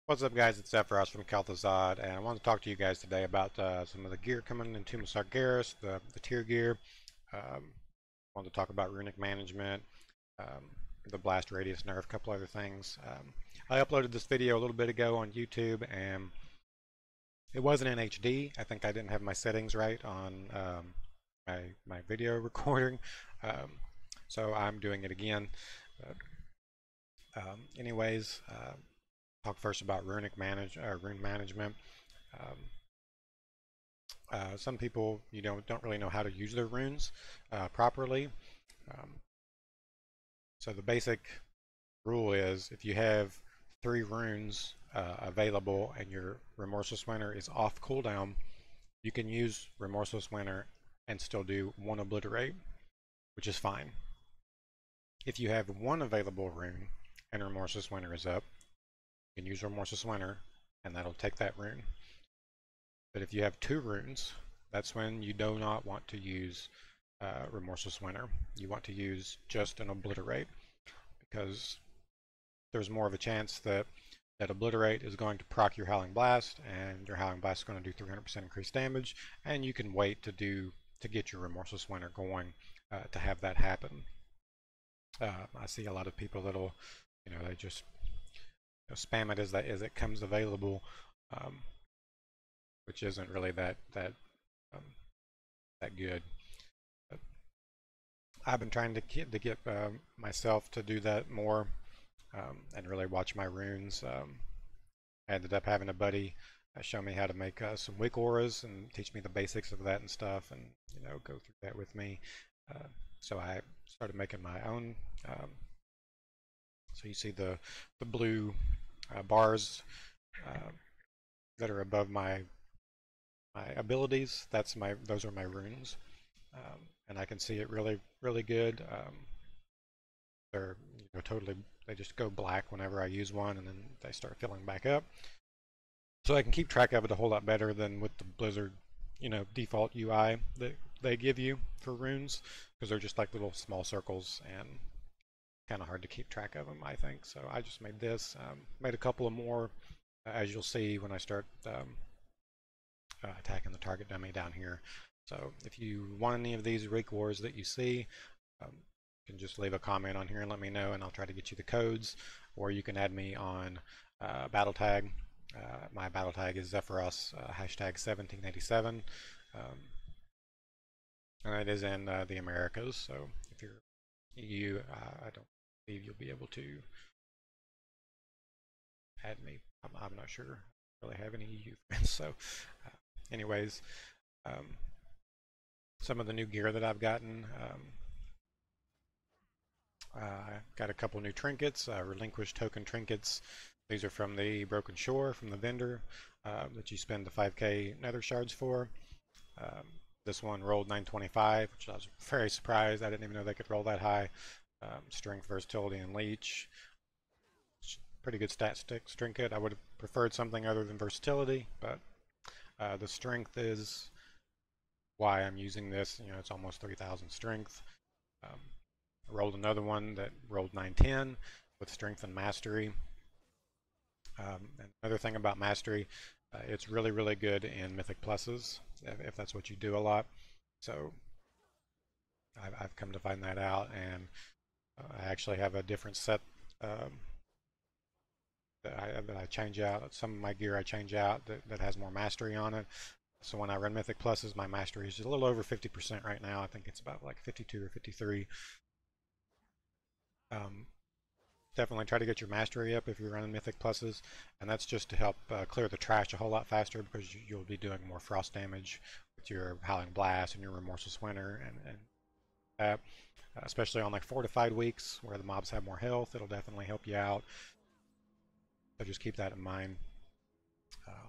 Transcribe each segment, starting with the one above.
What's up, guys? It's Zephyros from Kalthazad, and I want to talk to you guys today about some of the gear coming into Sargeras, the tier gear. I want to talk about runic management, um, the blast radius nerf, a couple other things. I uploaded this video a little bit ago on YouTube, and it wasn't in HD. I think I didn't have my settings right on my video recording, so I'm doing it again. Anyways. Talk first about rune management. Um, some people don't really know how to use their runes properly. Um, so the basic rule is if you have 3 runes available and your Remorseless Winter is off cooldown, you can use Remorseless Winter and still do 1 Obliterate, which is fine. If you have 1 available rune and Remorseless Winter is up, you can use Remorseless Winter and that'll take that rune. But if you have 2 runes, that's when you do not want to use Remorseless Winter. You want to use just an Obliterate, because there's more of a chance that Obliterate is going to proc your Howling Blast, and your Howling Blast is going to do 300% increased damage, and you can wait to get your Remorseless Winter going to have that happen. I see a lot of people that'll, they just spam it as it comes available, which isn't really that good. But I've been trying to get myself to do that more, and really watch my runes. I ended up having a buddy show me how to make some wick auras and teach me the basics of that and stuff, and go through that with me. So I started making my own. So you see the blue bars that are above my abilities. Those are my runes, and I can see it really good. They're totally, they just go black whenever I use one, and then they start filling back up. So I can keep track of it a whole lot better than with the Blizzard default UI that they give you for runes, because they're just like little small circles and kind of hard to keep track of them, I think. So I just made this, made a couple of more, as you'll see when I start attacking the target dummy down here. So if you want any of these rig wars that you see, you can just leave a comment on here and let me know, and I'll try to get you the codes, or you can add me on battle tag. My battle tag is Zephyros hashtag 1787, and it is in the Americas. So if you're EU, I don't believe you'll be able to add me. I'm not sure I really have any EU friends. So anyways, some of the new gear that I've gotten. I got a couple new trinkets, relinquished token trinkets. These are from the Broken Shore, from the vendor, that you spend the 5k nether shards for. This one rolled 925, which I was very surprised. I didn't even know they could roll that high. Strength, versatility, and leech. Pretty good stat trinket. I would have preferred something other than versatility, but the strength is why I'm using this. It's almost 3,000 strength. I rolled another one that rolled 910 with strength and mastery. And another thing about mastery, it's really good in mythic pluses if that's what you do a lot. So I've come to find that out, and I actually have a different set that I change out. Some of my gear I change out that has more mastery on it. So when I run mythic pluses, my mastery is just a little over 50% right now. I think it's about like 52 or 53. Definitely try to get your mastery up if you're running mythic pluses, and that's just to help clear the trash a whole lot faster, because you'll be doing more frost damage with your Howling Blast and your Remorseless Winter and that. Especially on like fortified weeks where the mobs have more health, it'll definitely help you out. So just keep that in mind.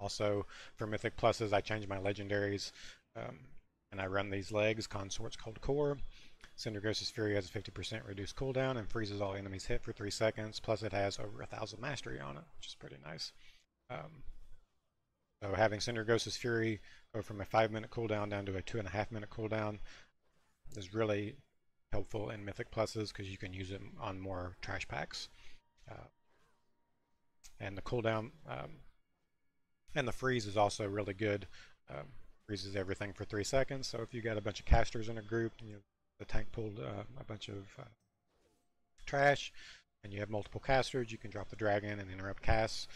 Also, for mythic pluses, I change my legendaries, and I run these legs: Consort's Cold Core. Cinderghost's Fury has a 50% reduced cooldown and freezes all enemies hit for 3 seconds, plus it has over 1,000 mastery on it, which is pretty nice. So having Cinderghost's Fury go from a 5-minute cooldown down to a 2.5-minute cooldown is really helpful in mythic pluses, because you can use it on more trash packs. And the cooldown and the freeze is also really good. Freezes everything for 3 seconds. So if you got a bunch of casters in a group and the tank pulled a bunch of trash and you have multiple casters, you can drop the dragon and interrupt casts.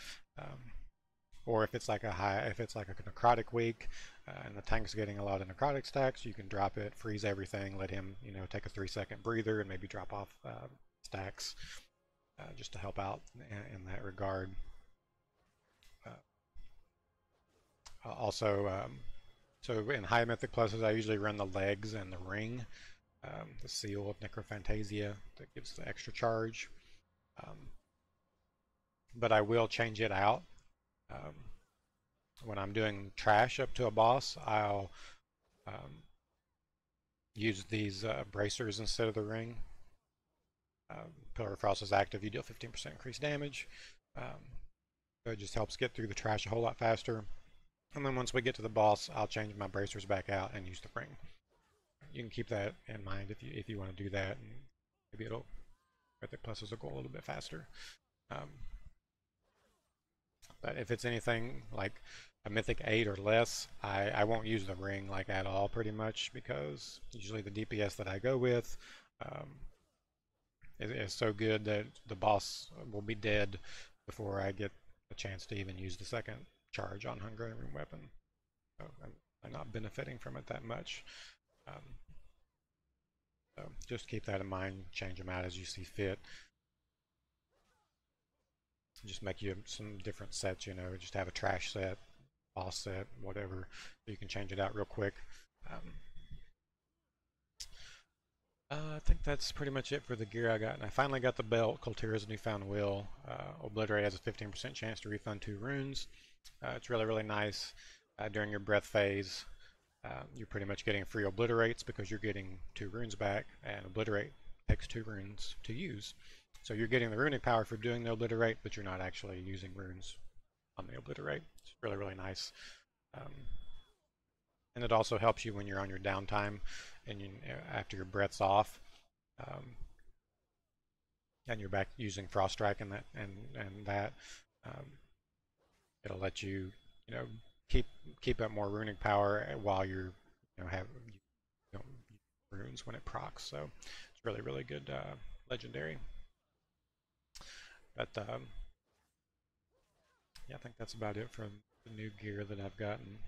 Or if it's like a necrotic week and the tank's getting a lot of necrotic stacks, you can drop it, freeze everything, let him take a 3-second breather and maybe drop off stacks just to help out in that regard. Also, so in high mythic pluses, I usually run the legs and the ring, the seal of Necrophantasia that gives the extra charge. But I will change it out. When I'm doing trash up to a boss, I'll use these bracers instead of the ring. Pillar of Frost is active, you deal 15% increased damage. So it just helps get through the trash a whole lot faster. And then once we get to the boss, I'll change my bracers back out and use the ring. You can keep that in mind if you want to do that, and maybe it'll mythic pluses will go a little bit faster. But if it's anything like a mythic 8 or less, I won't use the ring like at all pretty much, because usually the DPS that I go with is so good that the boss will be dead before I get a chance to even use the second charge on Hungry Rune Weapon. So I'm not benefiting from it that much. So just keep that in mind, change them out as you see fit. Just make you some different sets, just have a trash set, boss set, whatever. You can change it out real quick. I think that's pretty much it for the gear I got. And I finally got the belt, Kultira's Newfound Will. Obliterate has a 15% chance to refund 2 runes. It's really, really nice. During your breath phase, you're pretty much getting free obliterates because you're getting 2 runes back, and obliterate takes 2 runes to use. So you're getting the runic power for doing the obliterate, but you're not actually using runes on the obliterate. It's really, really nice. And it also helps you when you're on your downtime and after your breath's off, and you're back using Frost Strike and that. It'll let you, keep up more runic power while you're, you don't use runes when it procs. So it's really, really good legendary. But yeah, I think that's about it for the new gear that I've gotten.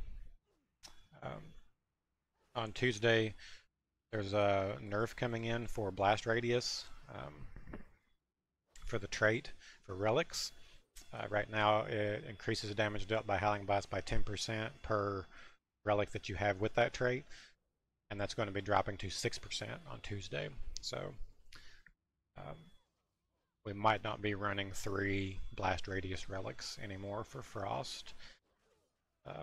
On Tuesday, there's a nerf coming in for blast radius for the trait for relics. Right now, it increases the damage dealt by Howling Blast by 10% per relic that you have with that trait, and that's going to be dropping to 6% on Tuesday. So we might not be running 3 blast radius relics anymore for Frost. I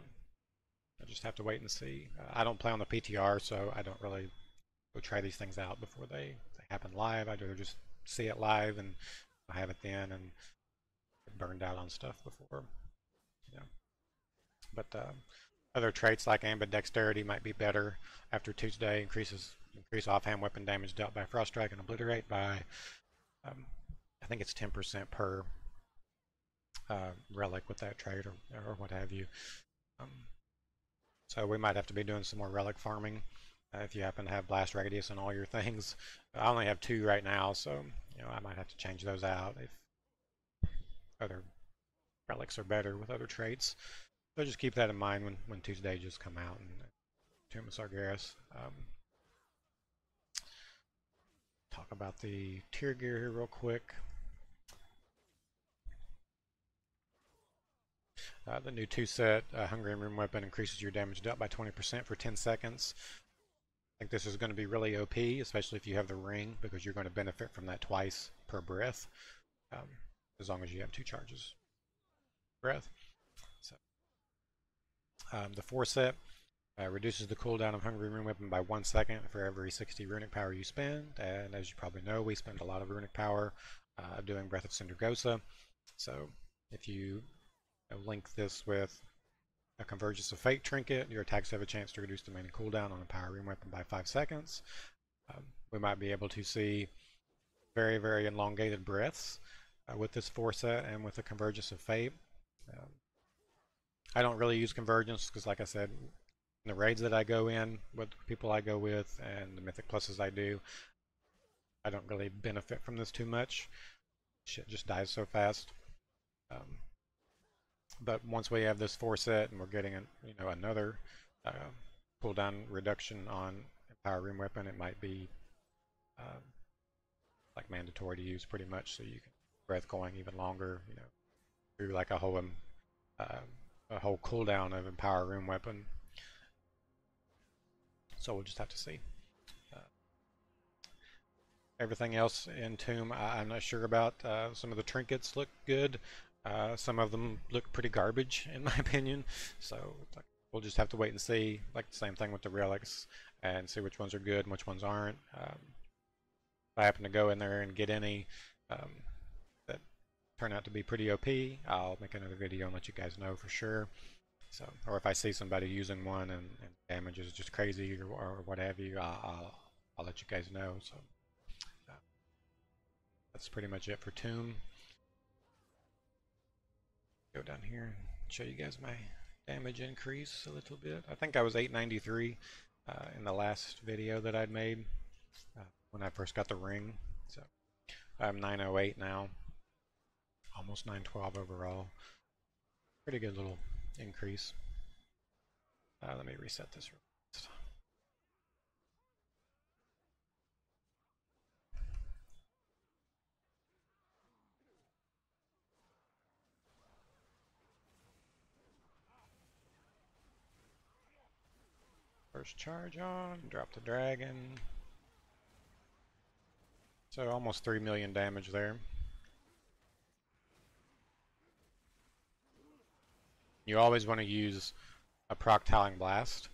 just have to wait and see. I don't play on the PTR, so I don't really go try these things out before they happen live. I'd rather just see it live and have it then and get burned out on stuff before. But other traits like ambidexterity might be better after Tuesday. Increase offhand weapon damage dealt by Frost Strike and Obliterate by I think it's 10% per relic with that trait or what have you. So we might have to be doing some more relic farming if you happen to have blast radius and all your things. I only have 2 right now, so I might have to change those out if other relics are better with other traits. So just keep that in mind when Tuesday just come out and Tomb of Sargeras. Talk about the tier gear here real quick. The new 2 set, Hungry Rune Weapon, increases your damage dealt by 20% for 10 seconds. I think this is going to be really OP, especially if you have the ring, because you're going to benefit from that twice per breath, as long as you have 2 charges breath. So, the 4 set reduces the cooldown of Hungry Rune Weapon by 1 second for every 60 runic power you spend, and as you probably know, we spend a lot of runic power doing Breath of Cindergosa. So if you link this with a Convergence of Fate trinket, your attacks have a chance to reduce the remaining cooldown on a power rune weapon by 5 seconds. We might be able to see very, very elongated breaths with this 4 set and with the Convergence of Fate. Um, I don't really use Convergence because, like I said, the raids that I go in with people I go with and the Mythic Pluses I do, I don't really benefit from this too much. Shit just dies so fast. But once we have this 4 set and we're getting another cooldown reduction on Empower Rune Weapon, it might be like mandatory to use pretty much, so you can breath going even longer, through like a whole cooldown of Empower Rune Weapon. So we'll just have to see. Everything else in Tomb, I'm not sure about. Some of the trinkets look good. Some of them look pretty garbage, in my opinion. So we'll just have to wait and see. Like the same thing with the relics, and see which ones are good and which ones aren't. If I happen to go in there and get any that turn out to be pretty OP, I'll make another video and let you guys know for sure. So, or if I see somebody using one and damage is just crazy or what have you, I'll let you guys know. So that's pretty much it for Tomb. Go down here and show you guys my damage increase a little bit. I think I was 893 in the last video that I'd made when I first got the ring. So I'm 908 now, almost 912 overall. Pretty good little increase. Let me reset this real fast. First charge on, drop the dragon. So almost 3 million damage there. You always want to use a proc Howling Blast,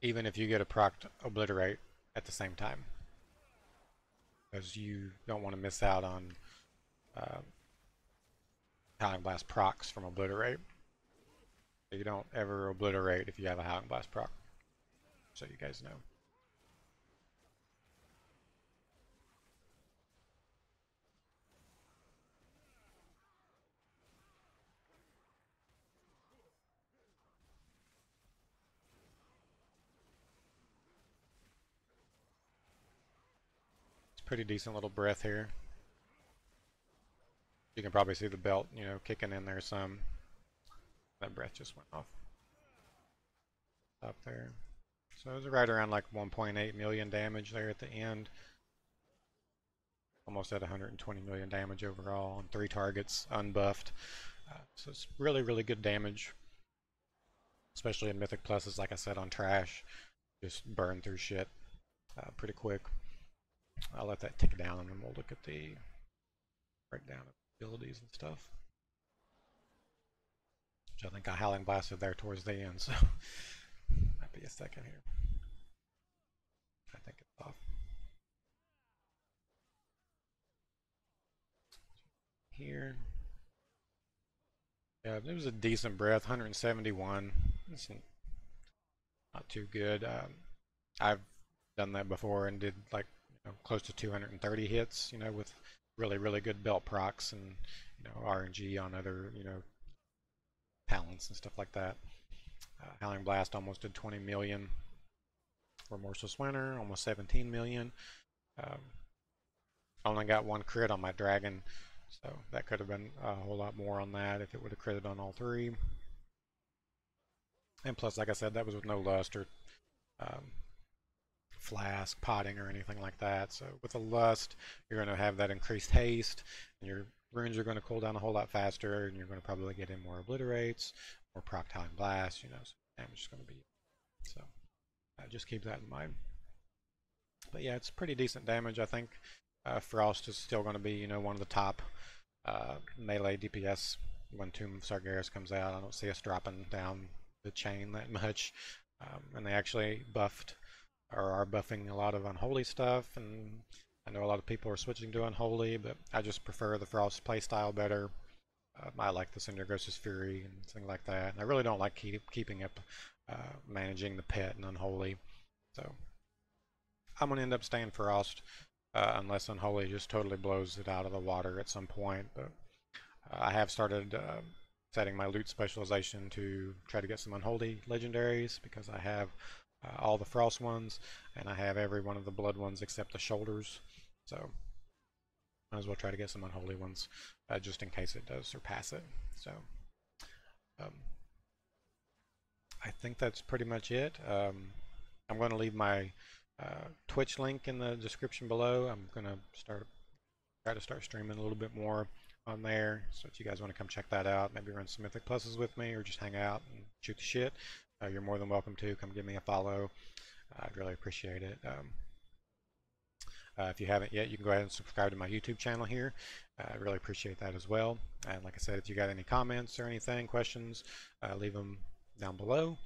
even if you get a proc Obliterate at the same time, because you don't want to miss out on Howling Blast procs from Obliterate. So you don't ever Obliterate if you have a Howling Blast proc, so you guys know. Pretty decent little breath here. You can probably see the belt, kicking in there some. That breath just went off. Up there. So it was right around like 1.8 million damage there at the end. Almost at 120 million damage overall on 3 targets, unbuffed. So it's really, really good damage. Especially in Mythic Pluses, like I said, on Trash. Just burn through shit pretty quick. I'll let that tick down and then we'll look at the breakdown of abilities and stuff. Which I think I Howling Blasted there towards the end, so might be a second here. I think it's off. Here. Yeah, it was a decent breath, 171. It's not too good. I've done that before and did like close to 230 hits, with really, really good belt procs and RNG on other talents and stuff like that. Howling Blast almost did 20 million. Remorseless Winter almost 17 million. Only got 1 crit on my dragon, so that could have been a whole lot more on that if it would have critted on all 3. And plus, like I said, that was with no lust or flask, potting, or anything like that. So with a lust, you're going to have that increased haste, and your runes are going to cool down a whole lot faster, and you're going to probably get in more obliterates, more proc Howling Blast, so damage is going to be. So just keep that in mind. But yeah, it's pretty decent damage. I think Frost is still going to be, one of the top melee DPS when Tomb of Sargeras comes out. I don't see us dropping down the chain that much. And they actually buffed or are buffing a lot of unholy stuff, and I know a lot of people are switching to unholy, but I just prefer the Frost playstyle better. I like the Cinder Ghost's Fury and things like that. And I really don't like keeping up managing the pet and unholy. So I'm going to end up staying Frost unless Unholy just totally blows it out of the water at some point. But I have started setting my loot specialization to try to get some Unholy Legendaries, because I have all the Frost ones, and I have every one of the Blood ones except the shoulders. So might as well try to get some Unholy ones, just in case it does surpass it. So um, I think that's pretty much it. I'm going to leave my Twitch link in the description below. I'm going to try to start streaming a little bit more on there, so if you guys want to come check that out, maybe run some Mythic Pluses with me, or just hang out and shoot the shit, you're more than welcome to. Come give me a follow. I'd really appreciate it. If you haven't yet, you can go ahead and subscribe to my YouTube channel here. I really appreciate that as well. And like I said, if you got any comments or anything, questions, leave them down below.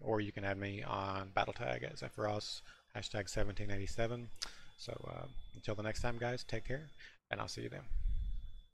Or you can add me on BattleTag at Zephyros, #1787. So until the next time, guys, take care, and I'll see you then.